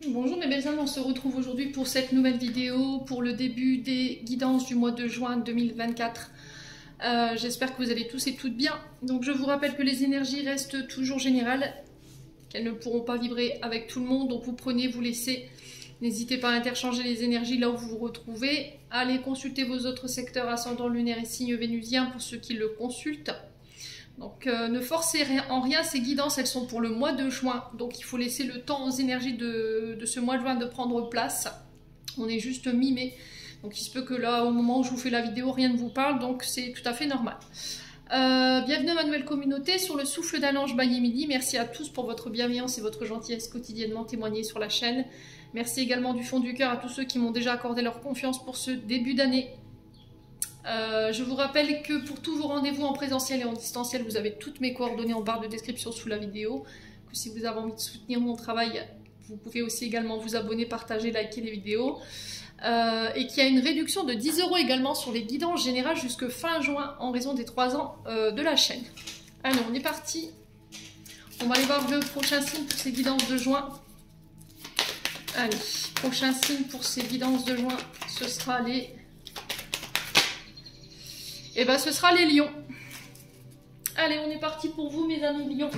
Bonjour mes belles âmes, on se retrouve aujourd'hui pour cette nouvelle vidéo pour le début des guidances du mois de juin 2024. J'espère que vous allez tous et toutes bien. Donc je vous rappelle que les énergies restent toujours générales, qu'elles ne pourront pas vibrer avec tout le monde, donc vous prenez, vous laissez. N'hésitez pas à interchanger les énergies là où vous vous retrouvez. Allez consulter vos autres secteurs ascendant lunaire et signes vénusiens pour ceux qui le consultent. Donc ne forcez en rien, ces guidances elles sont pour le mois de juin, donc il faut laisser le temps aux énergies de ce mois de juin de prendre place. On est juste mi-mai, donc il se peut que là au moment où je vous fais la vidéo rien ne vous parle, donc c'est tout à fait normal. Bienvenue à ma nouvelle communauté sur le souffle d'un ange by Emily. Merci à tous pour votre bienveillance et votre gentillesse quotidiennement témoignée sur la chaîne. Merci également du fond du cœur à tous ceux qui m'ont déjà accordé leur confiance pour ce début d'année. Je vous rappelle que pour tous vos rendez-vous en présentiel et en distanciel, vous avez toutes mes coordonnées en barre de description sous la vidéo. Que si vous avez envie de soutenir mon travail, vous pouvez aussi également vous abonner, partager, liker les vidéos. Et qu'il y a une réduction de 10 € également sur les guidances générales jusque fin juin en raison des 3 ans de la chaîne. Allez, on est parti. On va aller voir le prochain signe pour ces guidances de juin. Allez, prochain signe pour ces guidances de juin, ce sera les... Et ben ce sera les lions. Allez, on est parti pour vous mes amis lions.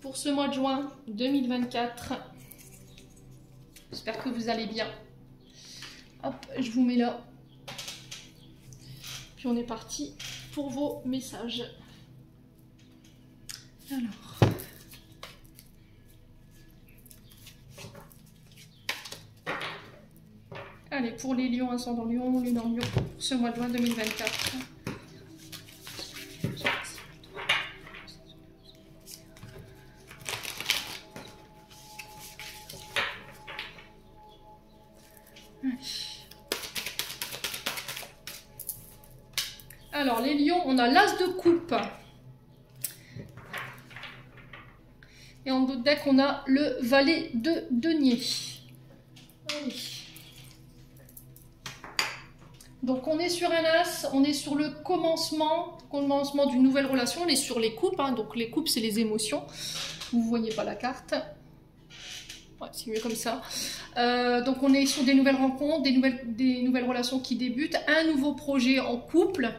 Pour ce mois de juin 2024. J'espère que vous allez bien. Hop, je vous mets là. Puis on est parti pour vos messages. Alors. Allez, pour les lions, ascendant lion, lune en lion, pour ce mois de juin 2024. Alors, les lions, on a l'as de coupe. Et en d'autres deck, on a le valet de denier. Allez. Donc, on est sur un as, on est sur le commencement d'une nouvelle relation. On est sur les coupes, hein. Donc les coupes, c'est les émotions. Vous ne voyez pas la carte. Ouais, c'est mieux comme ça. Donc on est sur des nouvelles rencontres, des nouvelles relations qui débutent, un nouveau projet en couple,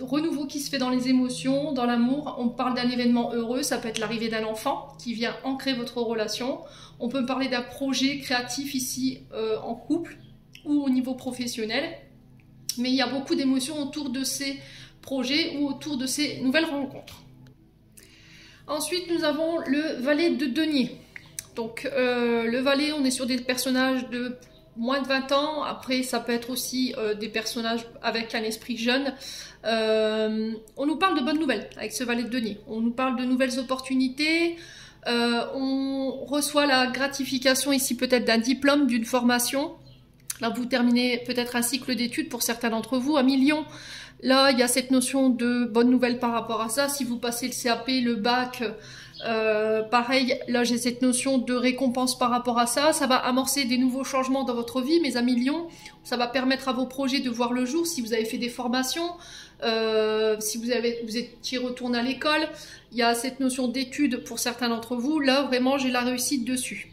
renouveau qui se fait dans les émotions, dans l'amour. On parle d'un événement heureux, ça peut être l'arrivée d'un enfant qui vient ancrer votre relation. On peut parler d'un projet créatif ici en couple ou au niveau professionnel. Mais il y a beaucoup d'émotions autour de ces projets ou autour de ces nouvelles rencontres. Ensuite, nous avons le valet de denier. Donc, le valet, on est sur des personnages de moins de 20 ans. Après, ça peut être aussi des personnages avec un esprit jeune. On nous parle de bonnes nouvelles avec ce valet de denier. On nous parle de nouvelles opportunités. On reçoit la gratification ici peut-être d'un diplôme, d'une formation. Là, vous terminez peut-être un cycle d'études pour certains d'entre vous. À Million, là, il y a cette notion de bonne nouvelle par rapport à ça. Si vous passez le CAP, le bac, pareil, là, j'ai cette notion de récompense par rapport à ça. Ça va amorcer des nouveaux changements dans votre vie, mais à Million, ça va permettre à vos projets de voir le jour. Si vous avez fait des formations, si vous étiez retourné à l'école, il y a cette notion d'études pour certains d'entre vous. Là, vraiment, j'ai la réussite dessus.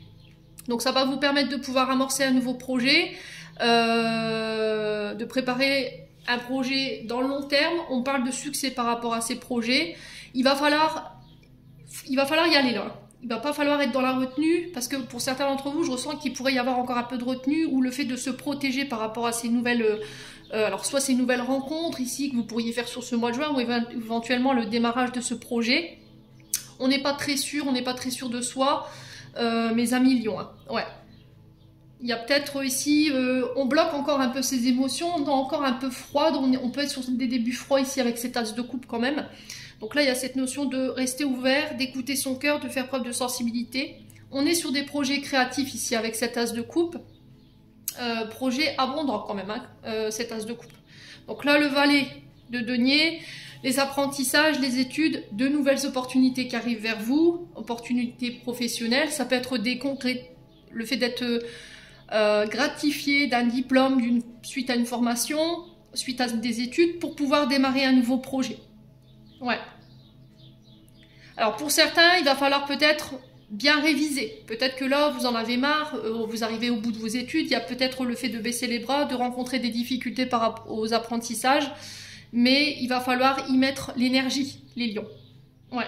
Donc, ça va vous permettre de pouvoir amorcer un nouveau projet, de préparer un projet dans le long terme. On parle de succès par rapport à ces projets. Il va falloir y aller là. Il va pas falloir être dans la retenue parce que pour certains d'entre vous, je ressens qu'il pourrait y avoir encore un peu de retenue ou le fait de se protéger par rapport à ces nouvelles, alors soit ces nouvelles rencontres ici que vous pourriez faire sur ce mois de juin ou éventuellement le démarrage de ce projet. On n'est pas très sûr, de soi, mes amis lions. Hein. Ouais. Il y a peut-être ici, on bloque encore un peu ses émotions, on est encore un peu froide, on peut être sur des débuts froids ici avec cette as de coupe quand même. Donc là, il y a cette notion de rester ouvert, d'écouter son cœur, de faire preuve de sensibilité. On est sur des projets créatifs ici avec cette as de coupe. Projet abondant quand même, hein, cette as de coupe. Donc là, le valet de denier, les apprentissages, les études, de nouvelles opportunités qui arrivent vers vous, opportunités professionnelles. Ça peut être le fait d'être gratifié d'un diplôme suite à une formation, suite à des études, pour pouvoir démarrer un nouveau projet. Ouais. Alors pour certains, il va falloir peut-être bien réviser. Peut-être que là, vous en avez marre, vous arrivez au bout de vos études, il y a peut-être le fait de baisser les bras, de rencontrer des difficultés par rapport aux apprentissages, mais il va falloir y mettre l'énergie, les lions. Ouais.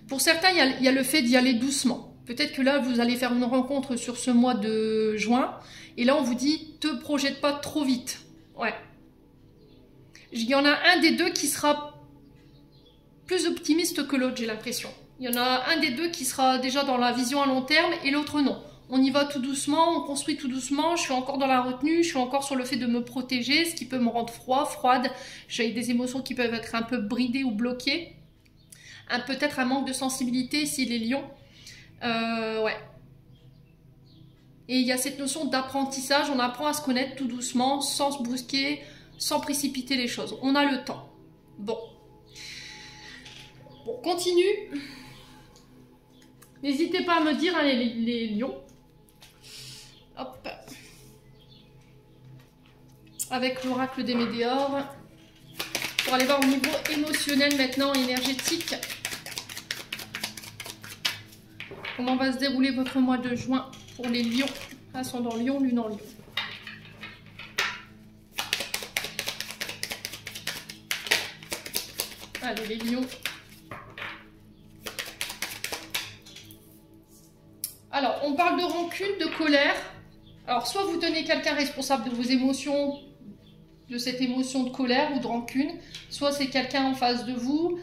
Pour certains, il y a le fait d'y aller doucement. Peut-être que là, vous allez faire une rencontre sur ce mois de juin, et là, on vous dit, te projette pas trop vite. Ouais. Il y en a un des deux qui sera plus optimiste que l'autre, j'ai l'impression. Il y en a un des deux qui sera déjà dans la vision à long terme, et l'autre non. On y va tout doucement, on construit tout doucement, je suis encore dans la retenue, je suis encore sur le fait de me protéger, ce qui peut me rendre froide. J'ai des émotions qui peuvent être un peu bridées ou bloquées. Peut-être un manque de sensibilité ici, les lions. Ouais. Et il y a cette notion d'apprentissage, on apprend à se connaître tout doucement, sans se brusquer, sans précipiter les choses. On a le temps. Bon. Bon, continue. N'hésitez pas à me dire, hein, les lions. Hop. Avec l'oracle des Médéors. Pour aller voir au niveau émotionnel maintenant, énergétique. Comment va se dérouler votre mois de juin pour les lions? Ascendant lion, lune en lion. Allez, les lions. Alors, on parle de rancune, de colère. Alors, soit vous tenez quelqu'un responsable de vos émotions, de cette émotion de colère ou de rancune, soit c'est quelqu'un en face de vous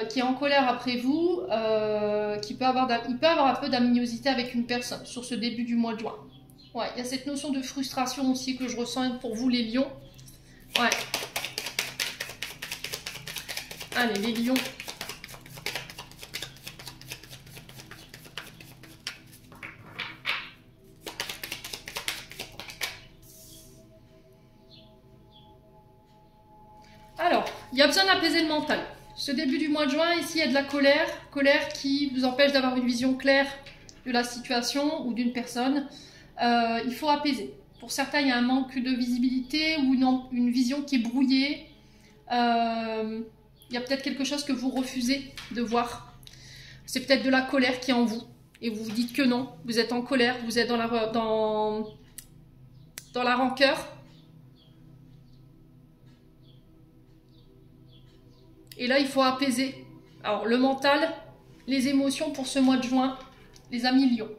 qui est en colère après vous, il peut avoir un peu d'aminosité avec une personne sur ce début du mois de juin. Ouais, il y a cette notion de frustration aussi que je ressens pour vous les lions. Ouais. Allez, les lions. Alors, il y a besoin d'apaiser le mental. Ce début du mois de juin, ici, il y a de la colère. Colère qui vous empêche d'avoir une vision claire de la situation ou d'une personne. Il faut apaiser. Pour certains, il y a un manque de visibilité ou une vision qui est brouillée. Il y a peut-être quelque chose que vous refusez de voir. C'est peut-être de la colère qui est en vous. Et vous vous dites que non. Vous êtes en colère, vous êtes dans la rancœur. Et là, il faut apaiser. Alors, le mental, les émotions pour ce mois de juin, les amis lions.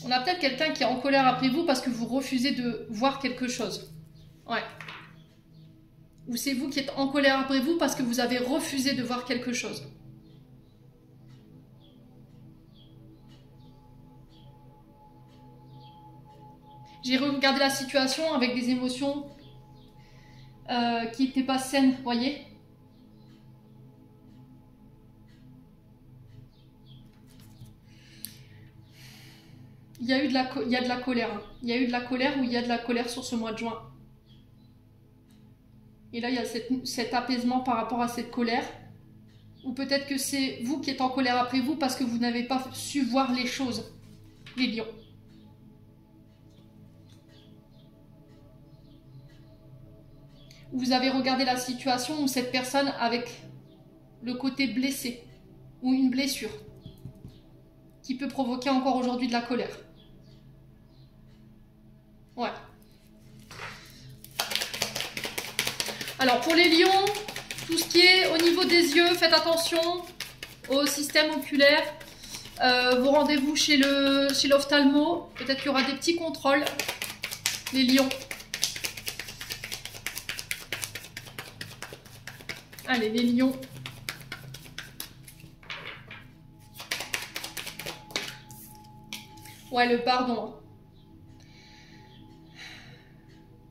On a peut-être quelqu'un qui est en colère après vous parce que vous refusez de voir quelque chose. Ouais. Ou c'est vous qui êtes en colère après vous parce que vous avez refusé de voir quelque chose. J'ai regardé la situation avec des émotions qui n'étaient pas saines, vous voyez. Il y a de la colère. Hein. Il y a eu de la colère ou il y a de la colère sur ce mois de juin. Et là, il y a cet apaisement par rapport à cette colère. Ou peut-être que c'est vous qui êtes en colère après vous parce que vous n'avez pas su voir les choses, les lions. Vous avez regardé la situation où cette personne avec le côté blessé ou une blessure qui peut provoquer encore aujourd'hui de la colère. Ouais. Alors pour les lions, tout ce qui est au niveau des yeux, faites attention au système oculaire. Vos rendez-vous chez l'ophtalmo, peut-être qu'il y aura des petits contrôles. Les lions. Allez, les lions. Ouais, le pardon.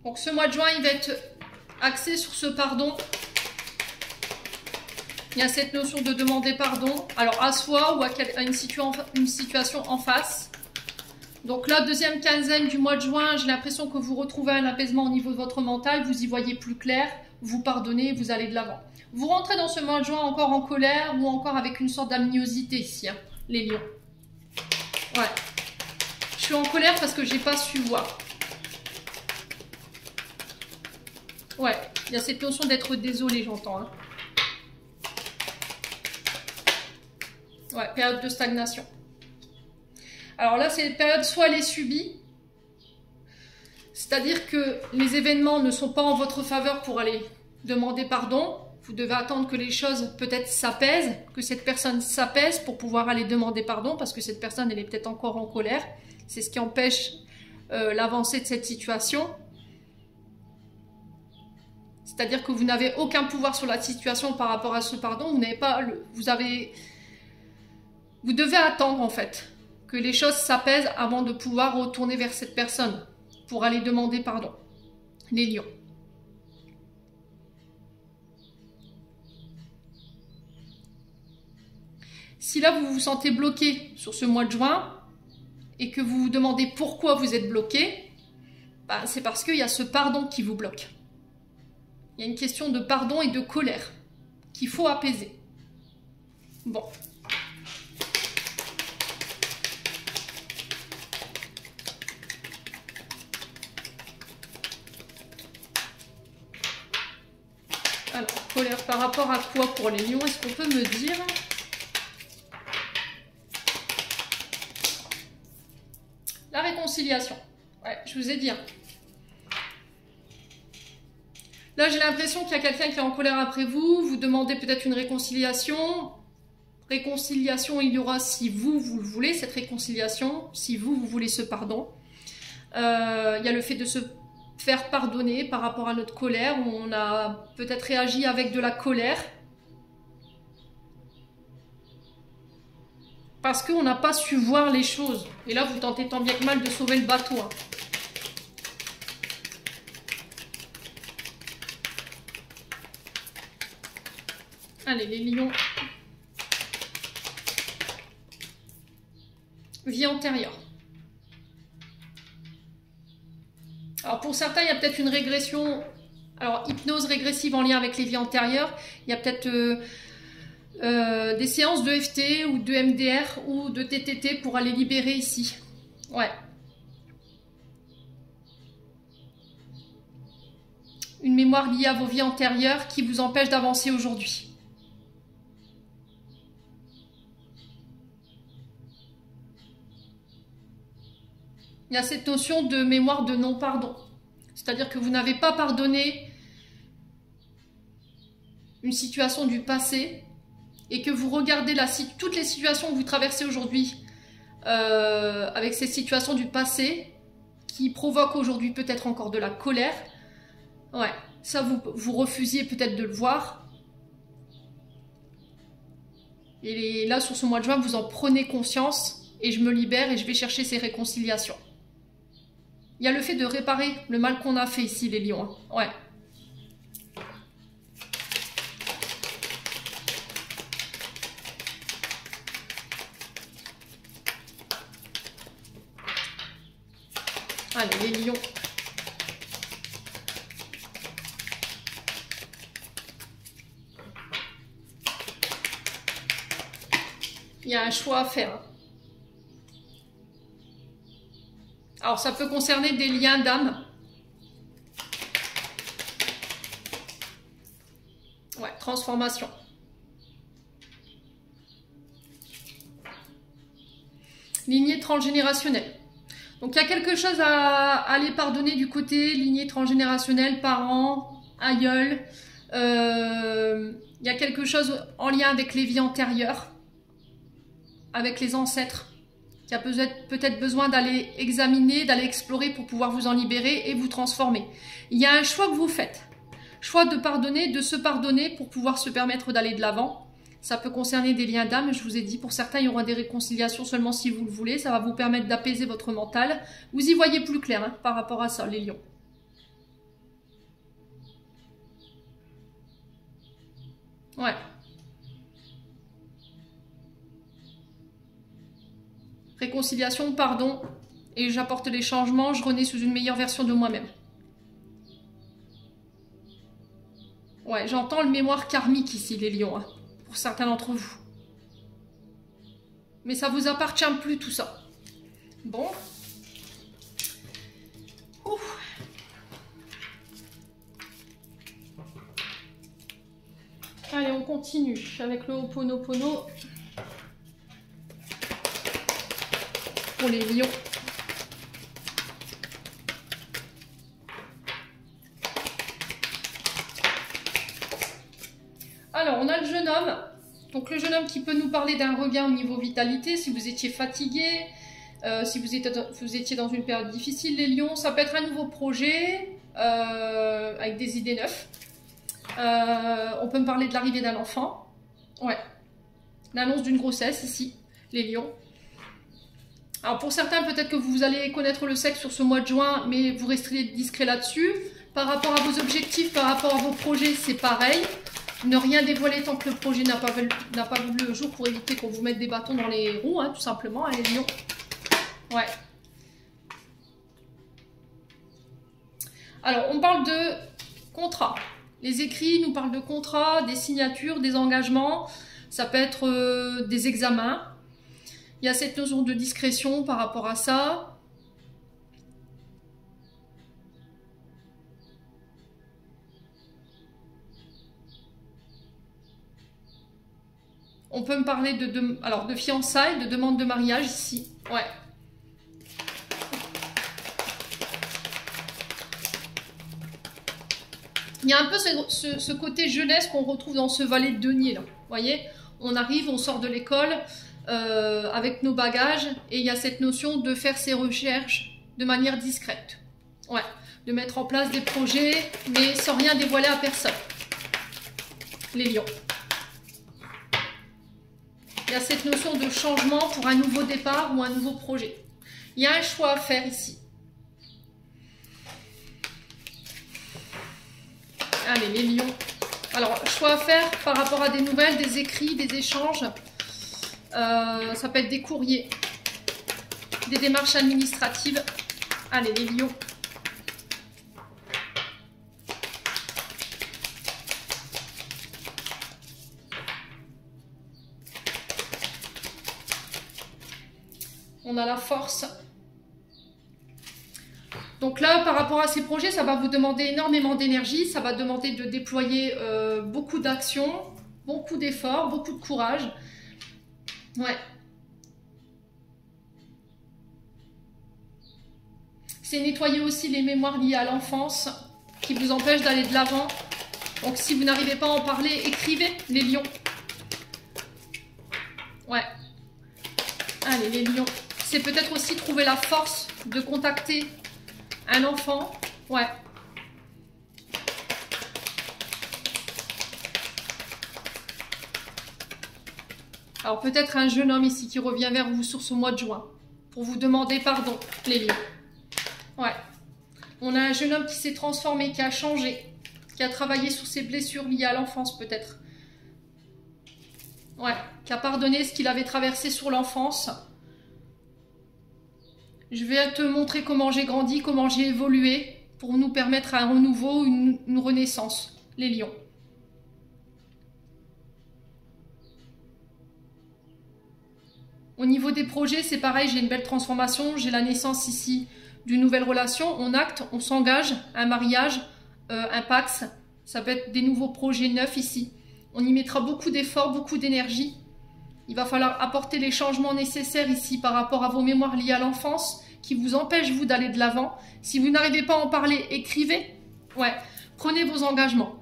Donc ce mois de juin, il va être axé sur ce pardon. Il y a cette notion de demander pardon. Alors à soi ou à une situation en face. Donc la deuxième quinzaine du mois de juin, j'ai l'impression que vous retrouvez un apaisement au niveau de votre mental. Vous y voyez plus clair. Vous pardonnez, vous allez de l'avant. Vous rentrez dans ce mois de juin encore en colère ou encore avec une sorte d'amiosité ici, hein, les lions. Ouais. Je suis en colère parce que j'ai pas su voir. Ouais, il y a cette notion d'être désolé, j'entends. Hein. Ouais, période de stagnation. Alors là, c'est une période soit elle est subie, c'est-à-dire que les événements ne sont pas en votre faveur pour aller demander pardon. Vous devez attendre que les choses peut-être s'apaisent, que cette personne s'apaise pour pouvoir aller demander pardon, parce que cette personne, elle est peut-être encore en colère. C'est ce qui empêche l'avancée de cette situation. C'est-à-dire que vous n'avez aucun pouvoir sur la situation par rapport à ce pardon. Vous n'avez pas vous devez attendre en fait que les choses s'apaisent avant de pouvoir retourner vers cette personne pour aller demander pardon. Les lions. Si là vous vous sentez bloqué sur ce mois de juin et que vous vous demandez pourquoi vous êtes bloqué, bah, c'est parce qu'il y a ce pardon qui vous bloque. Il y a une question de pardon et de colère qu'il faut apaiser. Bon. Alors, colère par rapport à quoi pour les lions? Est-ce qu'on peut me dire? La réconciliation. Ouais, je vous ai dit. Hein. Là, j'ai l'impression qu'il y a quelqu'un qui est en colère après vous. Vous demandez peut-être une réconciliation. Réconciliation, il y aura si vous le voulez, cette réconciliation. Si vous voulez ce pardon. Il y a le fait de se faire pardonner par rapport à notre colère. On a peut-être réagi avec de la colère. Parce qu'on n'a pas su voir les choses. Et là, vous tentez tant bien que mal de sauver le bateau. Hein. Allez, les lions. Vie antérieure. Alors, pour certains, il y a peut-être une régression. Alors, hypnose régressive en lien avec les vies antérieures. Il y a peut-être... des séances de FT ou de MDR ou de TTT pour aller libérer ici. Ouais. Une mémoire liée à vos vies antérieures qui vous empêche d'avancer aujourd'hui. Il y a cette notion de mémoire de non-pardon. C'est-à-dire que vous n'avez pas pardonné une situation du passé et que vous regardez toutes les situations que vous traversez aujourd'hui avec ces situations du passé qui provoquent aujourd'hui peut-être encore de la colère. Ouais, ça vous refusiez peut-être de le voir. Et là, sur ce mois de juin, vous en prenez conscience et je me libère et je vais chercher ces réconciliations. Il y a le fait de réparer le mal qu'on a fait ici, les lions. Hein. Ouais. Allez, les lions. Il y a un choix à faire. Alors, ça peut concerner des liens d'âme. Ouais, transformation. Lignée transgénérationnelle. Donc, il y a quelque chose à aller pardonner du côté lignée transgénérationnelle, parents, aïeuls. Il y a quelque chose en lien avec les vies antérieures, avec les ancêtres, qui a peut-être besoin d'aller examiner, d'aller explorer pour pouvoir vous en libérer et vous transformer. Il y a un choix que vous faites. Choix de pardonner, de se pardonner pour pouvoir se permettre d'aller de l'avant. Ça peut concerner des liens d'âme, je vous ai dit. Pour certains, il y aura des réconciliations seulement si vous le voulez. Ça va vous permettre d'apaiser votre mental. Vous y voyez plus clair hein, par rapport à ça, les lions. Ouais. Réconciliation, pardon, et j'apporte les changements, je renais sous une meilleure version de moi-même. Ouais. Ouais, j'entends le mémoire karmique ici, les lions, hein, pour certains d'entre vous. Mais ça vous appartient plus, tout ça. Bon. Ouf. Allez, on continue avec le Ho'oponopono pour les lions. Alors, on a le jeune homme. Donc, le jeune homme qui peut nous parler d'un regain au niveau vitalité, si vous étiez fatigué, si vous étiez dans une période difficile, les lions, ça peut être un nouveau projet avec des idées neuves. On peut me parler de l'arrivée d'un enfant. Ouais. L'annonce d'une grossesse ici, les lions. Alors pour certains, peut-être que vous allez connaître le sexe sur ce mois de juin, mais vous resterez discret là-dessus. Par rapport à vos objectifs, par rapport à vos projets, c'est pareil. Ne rien dévoiler tant que le projet n'a pas vu le jour pour éviter qu'on vous mette des bâtons dans les roues, hein, tout simplement, hein, les lions. Ouais. Alors, on parle de contrat. Les écrits nous parlent de contrats, des signatures, des engagements. Ça peut être des examens. Il y a cette notion de discrétion par rapport à ça. On peut me parler de fiançailles, de demande de mariage ici. Ouais. Il y a un peu ce côté jeunesse qu'on retrouve dans ce valet de denier là. Vous voyez, on arrive, on sort de l'école avec nos bagages et il y a cette notion de faire ses recherches de manière discrète. Ouais, de mettre en place des projets mais sans rien dévoiler à personne. Les lions. Il y a cette notion de changement pour un nouveau départ ou un nouveau projet. Il y a un choix à faire ici. Allez, les lions. Alors, choix à faire par rapport à des nouvelles, des écrits, des échanges. Ça peut être des courriers, des démarches administratives. Allez, les lions. On a la force. Donc là, par rapport à ces projets, ça va vous demander énormément d'énergie, ça va demander de déployer beaucoup d'actions, beaucoup d'efforts, beaucoup de courage. Ouais. C'est nettoyer aussi les mémoires liées à l'enfance qui vous empêchent d'aller de l'avant. Donc si vous n'arrivez pas à en parler, écrivez, les lions. Ouais. Allez, les lions. C'est peut-être aussi trouver la force de contacter un enfant. Ouais. Alors peut-être un jeune homme ici qui revient vers vous sur ce mois de juin pour vous demander pardon, les lions. Ouais. On a un jeune homme qui s'est transformé, qui a changé, qui a travaillé sur ses blessures liées à l'enfance peut-être. Ouais. Qui a pardonné ce qu'il avait traversé sur l'enfance. Je vais te montrer comment j'ai grandi, comment j'ai évolué pour nous permettre un renouveau, une renaissance, les lions. Au niveau des projets, c'est pareil, j'ai une belle transformation, j'ai la naissance ici d'une nouvelle relation, on acte, on s'engage, un mariage, un pax, ça peut être des nouveaux projets neufs ici. On y mettra beaucoup d'efforts, beaucoup d'énergie. Il va falloir apporter les changements nécessaires ici par rapport à vos mémoires liées à l'enfance qui vous empêchent, vous, d'aller de l'avant. Si vous n'arrivez pas à en parler, écrivez. Ouais, prenez vos engagements.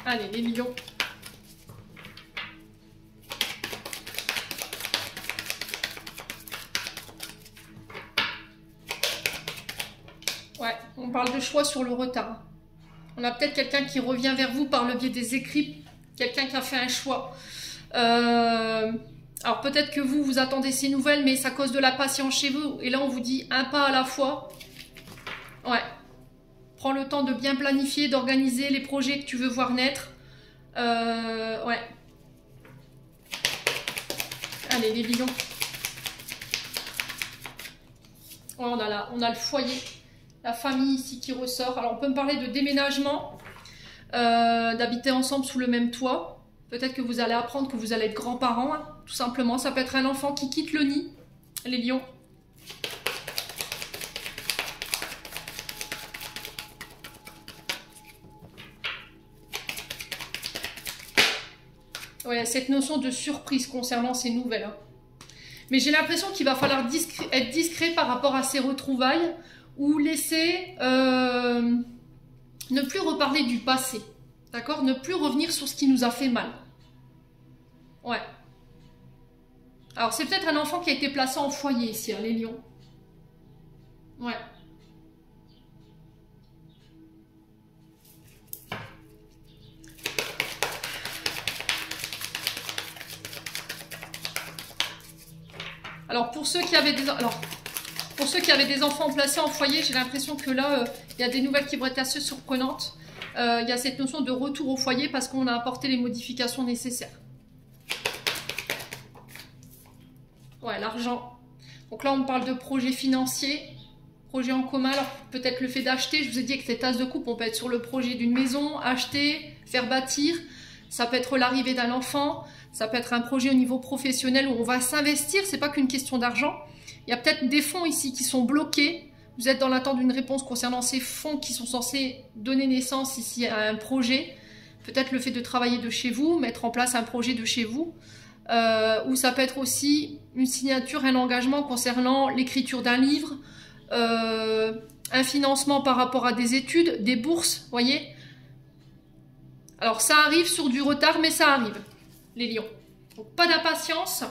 Allez, les lions. Ouais, on parle de choix sur le retard. On a peut-être quelqu'un qui revient vers vous par le biais des écrits, quelqu'un qui a fait un choix. Alors peut-être que vous attendez ces nouvelles, mais ça cause de la patience chez vous. Et là, on vous dit un pas à la fois. Ouais. Prends le temps de bien planifier, d'organiser les projets que tu veux voir naître. Ouais. Allez, les lions. Ouais, on a le foyer, la famille ici qui ressort. Alors on peut me parler de déménagement, d'habiter ensemble sous le même toit. Peut-être que vous allez apprendre que vous allez être grands-parents, hein, tout simplement. Ça peut être un enfant qui quitte le nid, les lions. Ouais, cette notion de surprise concernant ces nouvelles. Hein. Mais j'ai l'impression qu'il va falloir être discret par rapport à ces retrouvailles ou laisser ne plus reparler du passé. D'accord? Ne plus revenir sur ce qui nous a fait mal. Ouais. Alors, c'est peut-être un enfant qui a été placé en foyer ici, hein, les lions. Ouais. Alors, pour ceux qui avaient des enfants placés en foyer, j'ai l'impression que là, il y a des nouvelles qui vont être assez surprenantes. Il y a cette notion de retour au foyer parce qu'on a apporté les modifications nécessaires. Ouais, l'argent. Donc là, on parle de projets financiers, projets en commun. Alors, peut-être le fait d'acheter. Je vous ai dit que cette tasse de coupe, on peut être sur le projet d'une maison, acheter, faire bâtir. Ça peut être l'arrivée d'un enfant. Ça peut être un projet au niveau professionnel où on va s'investir. C'est pas qu'une question d'argent. Il y a peut-être des fonds ici qui sont bloqués. Vous êtes dans l'attente d'une réponse concernant ces fonds qui sont censés donner naissance ici à un projet. Peut-être le fait de travailler de chez vous, mettre en place un projet de chez vous. Ou ça peut être aussi une signature, un engagement concernant l'écriture d'un livre, un financement par rapport à des études, des bourses, voyez. Alors ça arrive sur du retard, mais ça arrive, les lions. Donc pas d'impatience.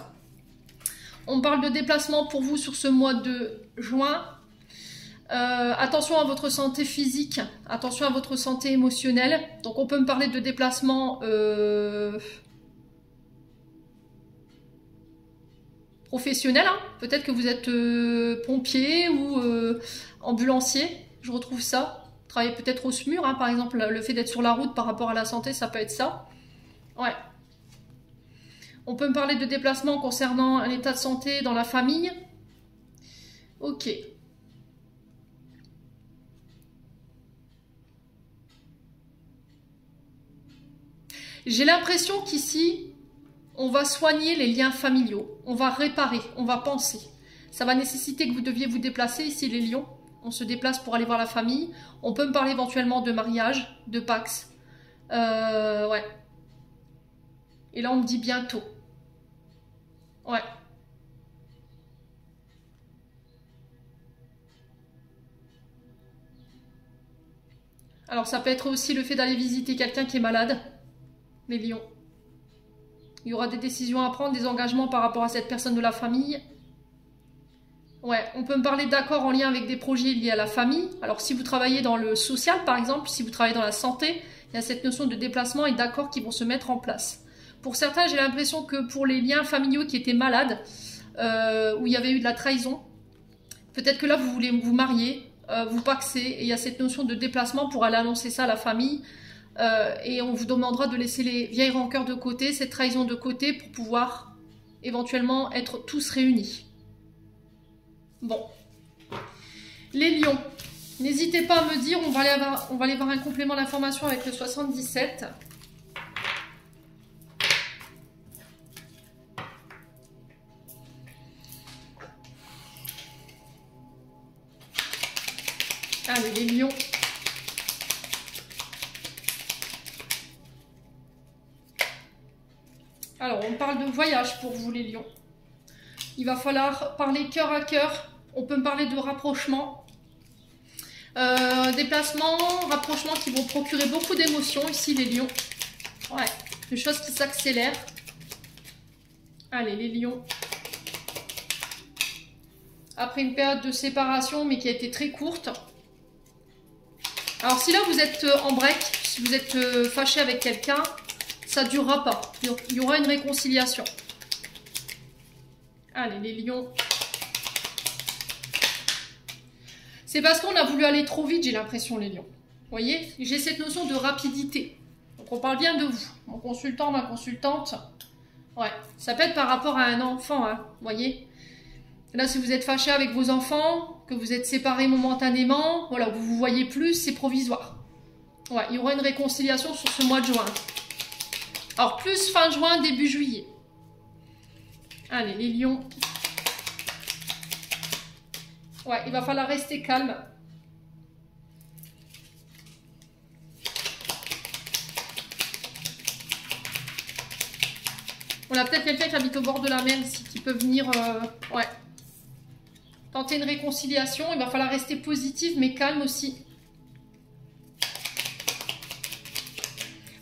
On parle de déplacement pour vous sur ce mois de juin. Attention à votre santé physique, attention à votre santé émotionnelle. Donc on peut me parler de déplacement professionnel. Hein. Peut-être que vous êtes pompier ou ambulancier. Je retrouve ça. Travailler peut-être au SMUR, hein, par exemple. Le fait d'être sur la route par rapport à la santé, ça peut être ça. Ouais. On peut me parler de déplacement concernant un état de santé dans la famille. Ok. J'ai l'impression qu'ici, on va soigner les liens familiaux. On va réparer, on va penser. Ça va nécessiter que vous deviez vous déplacer ici, les lions. On se déplace pour aller voir la famille. On peut me parler éventuellement de mariage, de Pax. Ouais. Et là, on me dit bientôt. Ouais. Alors, ça peut être aussi le fait d'aller visiter quelqu'un qui est malade. Les lions. Il y aura des décisions à prendre, des engagements par rapport à cette personne de la famille. Ouais, on peut me parler d'accords en lien avec des projets liés à la famille. Alors, si vous travaillez dans le social, par exemple, si vous travaillez dans la santé, il y a cette notion de déplacement et d'accords qui vont se mettre en place. Pour certains, j'ai l'impression que pour les liens familiaux qui étaient malades, où il y avait eu de la trahison, peut-être que là, vous voulez vous marier, vous paxer, et il y a cette notion de déplacement pour aller annoncer ça à la famille. Et on vous demandera de laisser les vieilles rancœurs de côté, cette trahison de côté, pour pouvoir éventuellement être tous réunis. Bon. Les lions, n'hésitez pas à me dire, on va aller voir un complément d'information avec le 77. Allez, les lions. Alors, on parle de voyage pour vous, les lions. Il va falloir parler cœur à cœur. On peut me parler de rapprochement. Déplacement, rapprochement qui vont procurer beaucoup d'émotions ici, les lions. Ouais, des choses qui s'accélèrent. Allez, les lions. Après une période de séparation, mais qui a été très courte. Alors, si là, vous êtes en break, si vous êtes fâché avec quelqu'un, ça ne durera pas. Il y aura une réconciliation. Allez, les lions. C'est parce qu'on a voulu aller trop vite, j'ai l'impression, les lions. Vous voyez, j'ai cette notion de rapidité. Donc, on parle bien de vous. Mon consultant, ma consultante. Ouais, ça peut être par rapport à un enfant, hein, vous voyez. Là, si vous êtes fâché avec vos enfants, que vous êtes séparés momentanément, voilà, vous vous voyez plus, c'est provisoire. Ouais, il y aura une réconciliation sur ce mois de juin. Alors, plus fin juin, début juillet. Allez, les lions. Ouais, il va falloir rester calme. On a peut-être quelqu'un qui habite au bord de la mer ici, qui peut venir ouais, tenter une réconciliation. Il va falloir rester positif, mais calme aussi.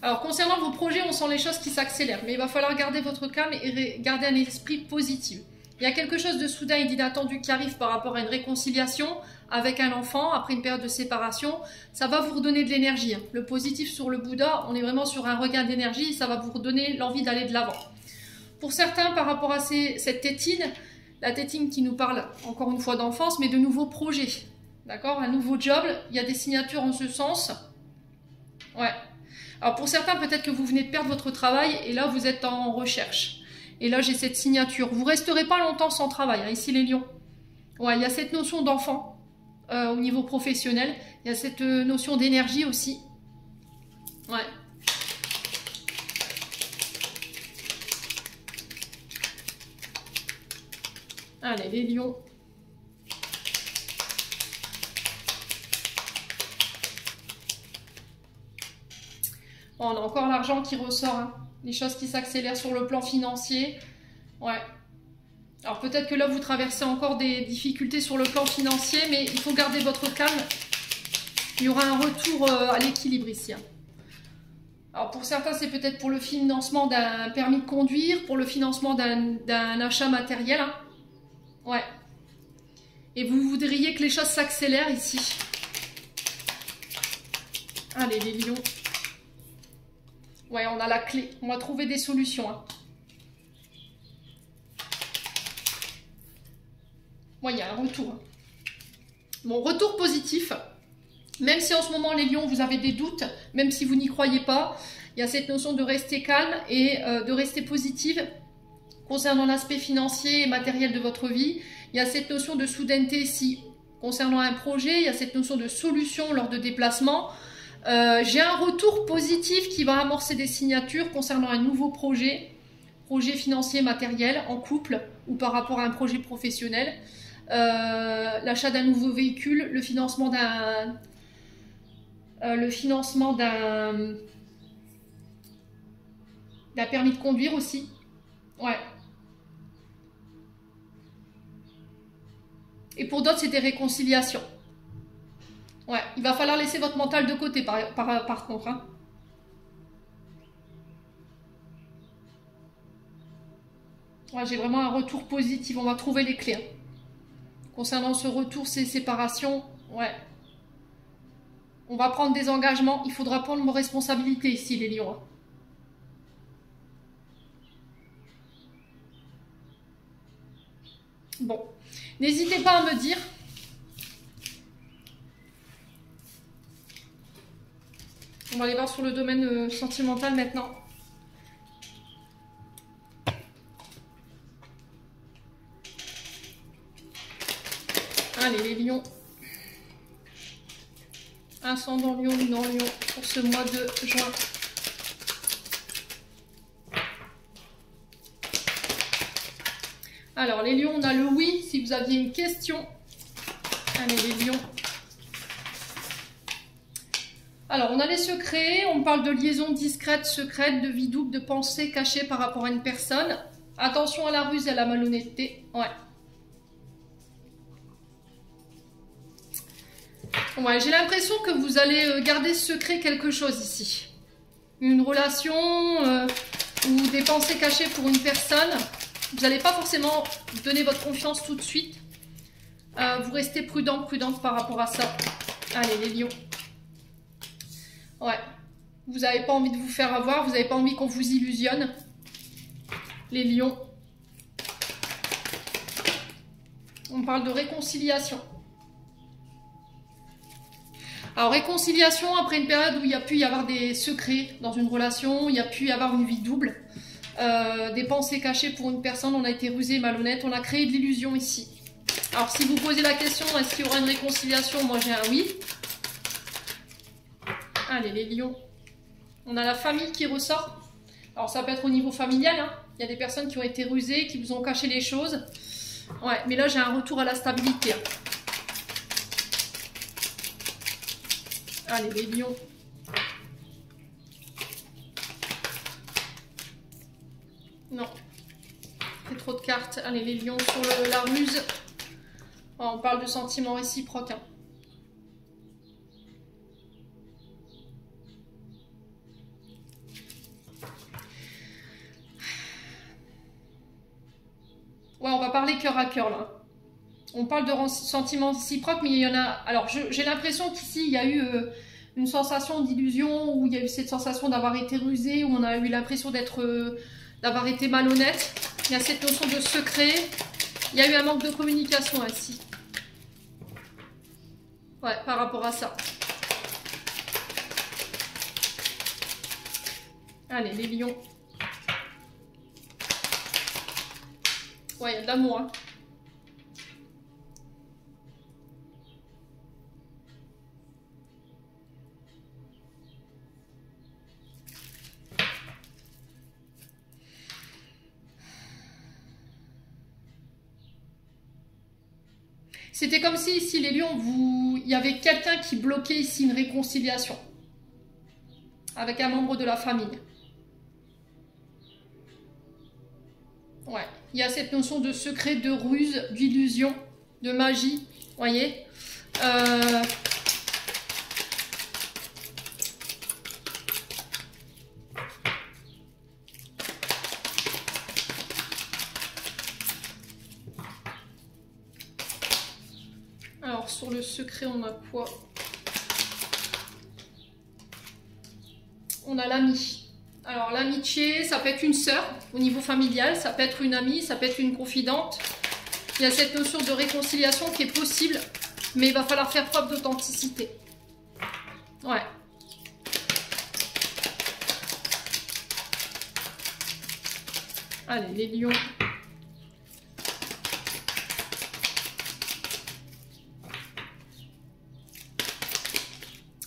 Alors, concernant vos projets, on sent les choses qui s'accélèrent. Mais il va falloir garder votre calme et garder un esprit positif. Il y a quelque chose de soudain et d'inattendu qui arrive par rapport à une réconciliation avec un enfant après une période de séparation. Ça va vous redonner de l'énergie. Le positif sur le Bouddha, on est vraiment sur un regain d'énergie. Ça va vous redonner l'envie d'aller de l'avant. Pour certains, par rapport à cette tétine, la tétine qui nous parle encore une fois d'enfance, mais de nouveaux projets. D'accord? Un nouveau job, il y a des signatures en ce sens. Ouais. Alors pour certains, peut-être que vous venez de perdre votre travail et là, vous êtes en recherche. Et là, j'ai cette signature. Vous ne resterez pas longtemps sans travail, hein, ici les lions. Ouais, il y a cette notion d'enfant au niveau professionnel. Il y a cette notion d'énergie aussi. Ouais. Allez, les lions. Bon, on a encore l'argent qui ressort. Hein. Les choses qui s'accélèrent sur le plan financier. Ouais. Alors peut-être que là, vous traversez encore des difficultés sur le plan financier, mais il faut garder votre calme. Il y aura un retour à l'équilibre ici. Hein. Alors pour certains, c'est peut-être pour le financement d'un permis de conduire, pour le financement d'un achat matériel. Hein. Ouais. Et vous voudriez que les choses s'accélèrent ici. Allez, les lions. Ouais, on a la clé. On va trouver des solutions. Hein. Ouais, il y a un retour. Hein. Bon, retour positif. Même si en ce moment, les lions, vous avez des doutes, même si vous n'y croyez pas, il y a cette notion de rester calme et de rester positive. Concernant l'aspect financier et matériel de votre vie, il y a cette notion de soudaineté ici. Concernant un projet, il y a cette notion de solution lors de déplacements. J'ai un retour positif qui va amorcer des signatures concernant un nouveau projet financier, matériel, en couple ou par rapport à un projet professionnel. L'achat d'un nouveau véhicule, le financement d'un permis de conduire aussi. Ouais. Et pour d'autres, c'est des réconciliations. Ouais, il va falloir laisser votre mental de côté par contre. Hein. Ouais, j'ai vraiment un retour positif. On va trouver les clés. Hein. Concernant ce retour, ces séparations, ouais. On va prendre des engagements. Il faudra prendre nos responsabilités ici, les lions. Hein. Bon, n'hésitez pas à me dire. On va aller voir sur le domaine sentimental maintenant. Allez, les lions. Ascendant lion, lune en lion pour ce mois de juin. Alors, les lions, on a le oui, si vous aviez une question. Allez, les lions. Alors, on a les secrets, on parle de liaison discrète, secrète, de vie double, de pensée cachée par rapport à une personne. Attention à la ruse et à la malhonnêteté. Ouais. Ouais, j'ai l'impression que vous allez garder secret quelque chose ici. Une relation ou des pensées cachées pour une personne. Vous n'allez pas forcément donner votre confiance tout de suite. Vous restez prudente par rapport à ça. Allez, les lions. Ouais. Vous n'avez pas envie de vous faire avoir. Vous n'avez pas envie qu'on vous illusionne. Les lions. On parle de réconciliation. Alors, réconciliation après une période où il y a pu y avoir des secrets dans une relation. Il y a pu y avoir une vie double. Des pensées cachées pour une personne. On a été rusé, malhonnête. On a créé de l'illusion ici. Alors si vous posez la question, est-ce qu'il y aura une réconciliation? Moi j'ai un oui. Allez les lions. On a la famille qui ressort. Alors ça peut être au niveau familial, hein. Il y a des personnes qui ont été rusées, qui vous ont caché les choses. Ouais, mais là j'ai un retour à la stabilité. Hein. Allez les lions. Non. C'est trop de cartes. Allez les lions sur la ruse. Oh, on parle de sentiments réciproques. Hein. Ouais, on va parler cœur à cœur là. On parle de sentiments réciproques, mais il y en a... Alors, j'ai l'impression qu'ici, il y a eu une sensation d'illusion, où il y a eu cette sensation d'avoir été rusé, où on a eu l'impression d'avoir été malhonnête. Il y a cette notion de secret. Il y a eu un manque de communication ainsi. Ouais, par rapport à ça. Allez, les lions. Ouais, il y a de l'amour, hein. C'était comme si ici, les lions, il y avait quelqu'un qui bloquait ici une réconciliation avec un membre de la famille. Ouais, il y a cette notion de secret, de ruse, d'illusion, de magie, voyez. Alors, sur le secret, on a quoi? On a l'ami. Alors, l'amitié, ça peut être une sœur au niveau familial, ça peut être une amie, ça peut être une confidente. Il y a cette notion de réconciliation qui est possible, mais il va falloir faire preuve d'authenticité. Ouais. Allez, les lions.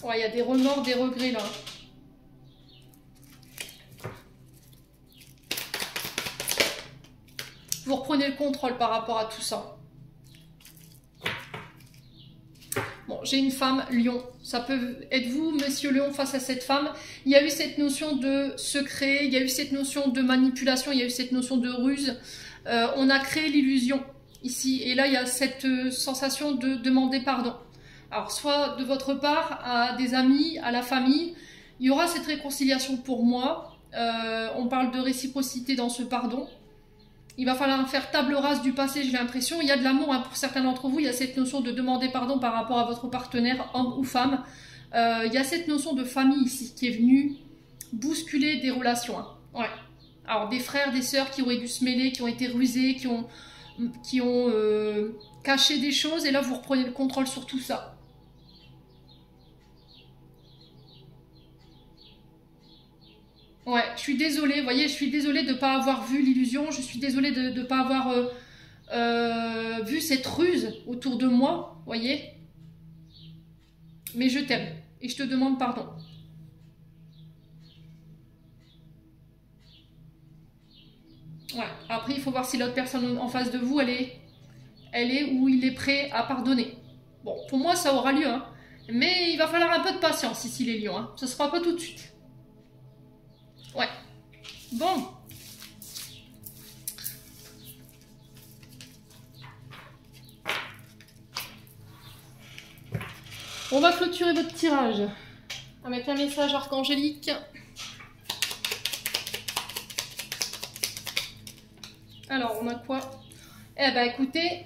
Ouais, il y a des remords, des regrets là. Vous reprenez le contrôle par rapport à tout ça. Bon, j'ai une femme, lion. Ça peut être vous, monsieur lion, face à cette femme. Il y a eu cette notion de secret, il y a eu cette notion de manipulation, il y a eu cette notion de ruse. On a créé l'illusion ici. Et là, il y a cette sensation de demander pardon. Alors, soit de votre part, à des amis, à la famille, il y aura cette réconciliation pour moi. On parle de réciprocité dans ce pardon. Il va falloir faire table rase du passé, j'ai l'impression. Il y a de l'amour, hein, pour certains d'entre vous. Il y a cette notion de demander pardon par rapport à votre partenaire, homme ou femme. Il y a cette notion de famille ici qui est venue bousculer des relations. Hein. Ouais. Alors, des frères, des sœurs qui auraient dû se mêler, qui ont été rusés, qui ont caché des choses. Et là, vous reprenez le contrôle sur tout ça. Ouais, je suis désolée, vous voyez, je suis désolée de ne pas avoir vu l'illusion, je suis désolée de ne pas avoir vu cette ruse autour de moi, vous voyez. Mais je t'aime et je te demande pardon. Ouais, après il faut voir si l'autre personne en face de vous, elle est ou il est prêt à pardonner. Bon, pour moi ça aura lieu, hein. Mais il va falloir un peu de patience ici les lions, hein. Ce ne sera pas tout de suite. Ouais. Bon. On va clôturer votre tirage avec un message archangélique. Alors, on a quoi? Eh ben, écoutez,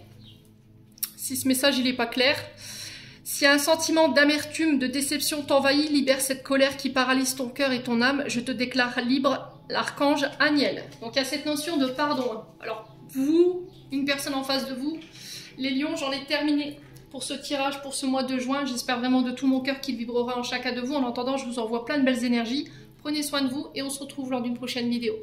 si ce message il n'est pas clair, si un sentiment d'amertume, de déception t'envahit, libère cette colère qui paralyse ton cœur et ton âme. Je te déclare libre, l'archange Aniel. Donc, il y a cette notion de pardon. Alors, vous, une personne en face de vous, les lions, j'en ai terminé pour ce tirage, pour ce mois de juin. J'espère vraiment de tout mon cœur qu'il vibrera en chacun de vous. En attendant, je vous envoie plein de belles énergies. Prenez soin de vous et on se retrouve lors d'une prochaine vidéo.